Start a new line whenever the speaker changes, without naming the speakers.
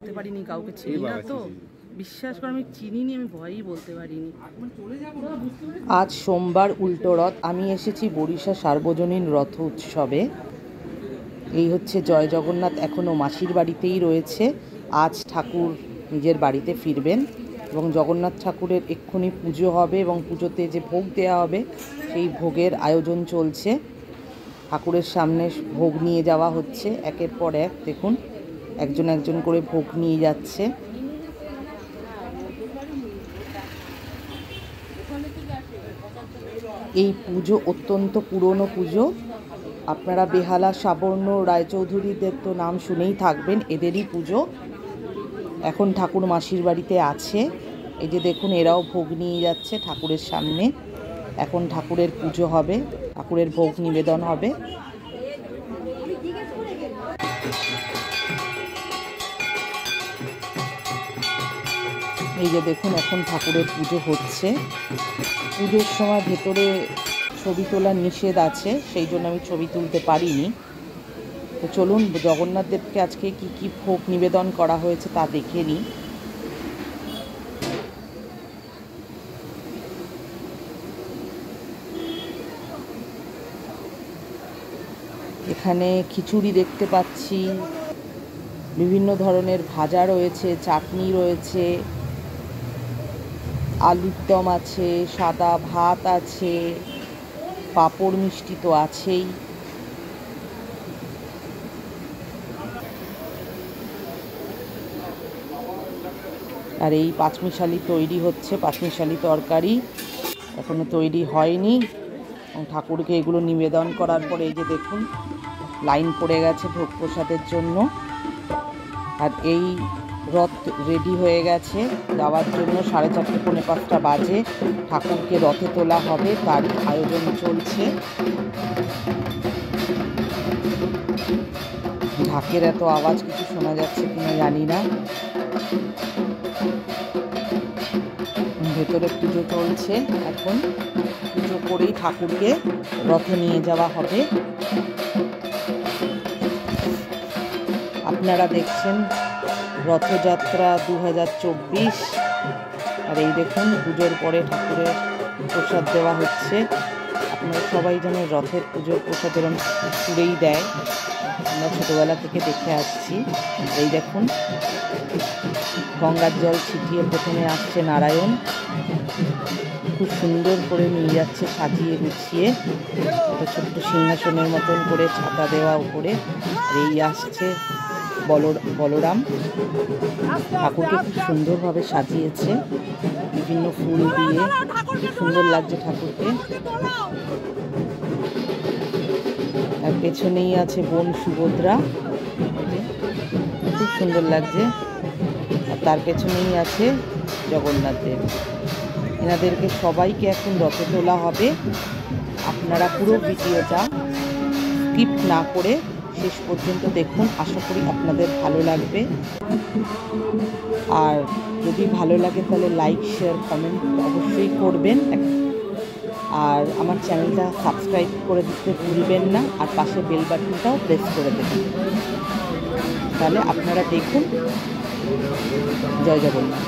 বলতে পারিনি, কাউকে চিনি না তো, বিশ্বাস করে আমি চিনিনি, আমি ভয়ই বলতে পারিনি। আজ সোমবার উল্টো রথ। আমি এসেছি বরিশা সার্বজনীন রথ উৎসবে। এই হচ্ছে জয় জগন্নাথ, এখনও মাসির বাড়িতেই রয়েছে। আজ ঠাকুর নিজের বাড়িতে ফিরবেন এবং জগন্নাথ ঠাকুরের এক্ষুনি পুজো হবে এবং পুজোতে যে ভোগ দেওয়া হবে সেই ভোগের আয়োজন চলছে। ঠাকুরের সামনে ভোগ নিয়ে যাওয়া হচ্ছে একের পর এক। দেখুন একজন একজন করে ভোগ নিয়ে যাচ্ছে। এই পুজো অত্যন্ত পুরনো পুজো। আপনারা বেহালা সাবর্ণ রায়চৌধুরীদের তো নাম শুনেই থাকবেন, এদেরই পুজো। এখন ঠাকুর মাসির বাড়িতে আছে। এই যে দেখুন এরাও ভোগ নিয়ে যাচ্ছে ঠাকুরের সামনে। এখন ঠাকুরের পুজো হবে, ঠাকুরের ভোগ নিবেদন হবে। এই যে দেখুন এখন ঠাকুরের পুজো হচ্ছে। পুজোর সময় ভেতরে ছবি তোলার নিষেধ আছে, সেই জন্য আমি ছবি তুলতে পারিনি। তো চলুন জগন্নাথ দেবকে আজকে কি কি ভোগ নিবেদন করা হয়েছে তা দেখে নিই। এখানে খিচুড়ি দেখতে পাচ্ছি, বিভিন্ন ধরনের ভাজা রয়েছে, চাটনি রয়েছে, আলুর দম আছে, সাদা ভাত আছে, পাঁপড় মিষ্টি তো আছেই। আর এই পাঁচমিশালি তৈরি হচ্ছে, পাঁচমিশালি তরকারি এখনো তৈরি হয়নি। ঠাকুরকে এগুলো নিবেদন করার পরে এই যে দেখুন লাইন পড়ে গেছে ভোগ প্রসাদের জন্য। আর এই রথ রেডি হয়ে গেছে যাওয়ার জন্য। 4:30 পৌনে 5টা বাজে ঠাকুরকে রথে তোলা হবে, তারই আয়োজন চলছে। ঢাকের এত আওয়াজ কিছু শোনা যাচ্ছে কিনা জানি না। ভেতরে পুজো চলছে, এখন পুজো করেই ঠাকুরকে রথে নিয়ে যাওয়া হবে। আপনারা দেখছেন রথযাত্রা 2024। আর এই দেখুন পুজোর পরে ঠাকুরের প্রসাদ দেওয়া হচ্ছে। আপনারা সবাই জানেন রথের পুজোর প্রসাদ এরকম পুরেই দেয়, আমরা ছোটোবেলা থেকে দেখে আসছি। এই দেখুন গঙ্গার জল ছিটিয়ে প্রথমে আসছে নারায়ণ, খুব সুন্দর করে নিয়ে যাচ্ছে সাজিয়ে গুছিয়ে, ছোট্ট সিংহাসনের মতন করে ছাতা দেওয়া উপরে। আর এই আসছে বলরাম। ঠাকুরকে খুব সুন্দরভাবে সাজিয়েছে বিভিন্ন ফুল দিয়ে, খুব সুন্দর লাগছে ঠাকুরকে। আর পেছনেই আছে বোন সুভদ্রা, খুব সুন্দর লাগছে। আর তার পেছনেই আছে জগন্নাথ দেব। এনাদেরকে সবাইকে এখন রথে তোলা হবে। আপনারা পুরো ভিডিওটা স্কিপ না করে শেষ পর্যন্ত দেখুন, আশা করি আপনাদের ভালো লাগবে। আর যদি ভালো লাগে তাহলে লাইক শেয়ার কমেন্ট অবশ্যই করবেন। আর আমার চ্যানেলটা সাবস্ক্রাইব করে দিতে ভুলবেন না, আর পাশে বেল বাটনটাও প্রেস করে দেবেন। তাহলে আপনারা দেখুন। জয় জগন্নাথ।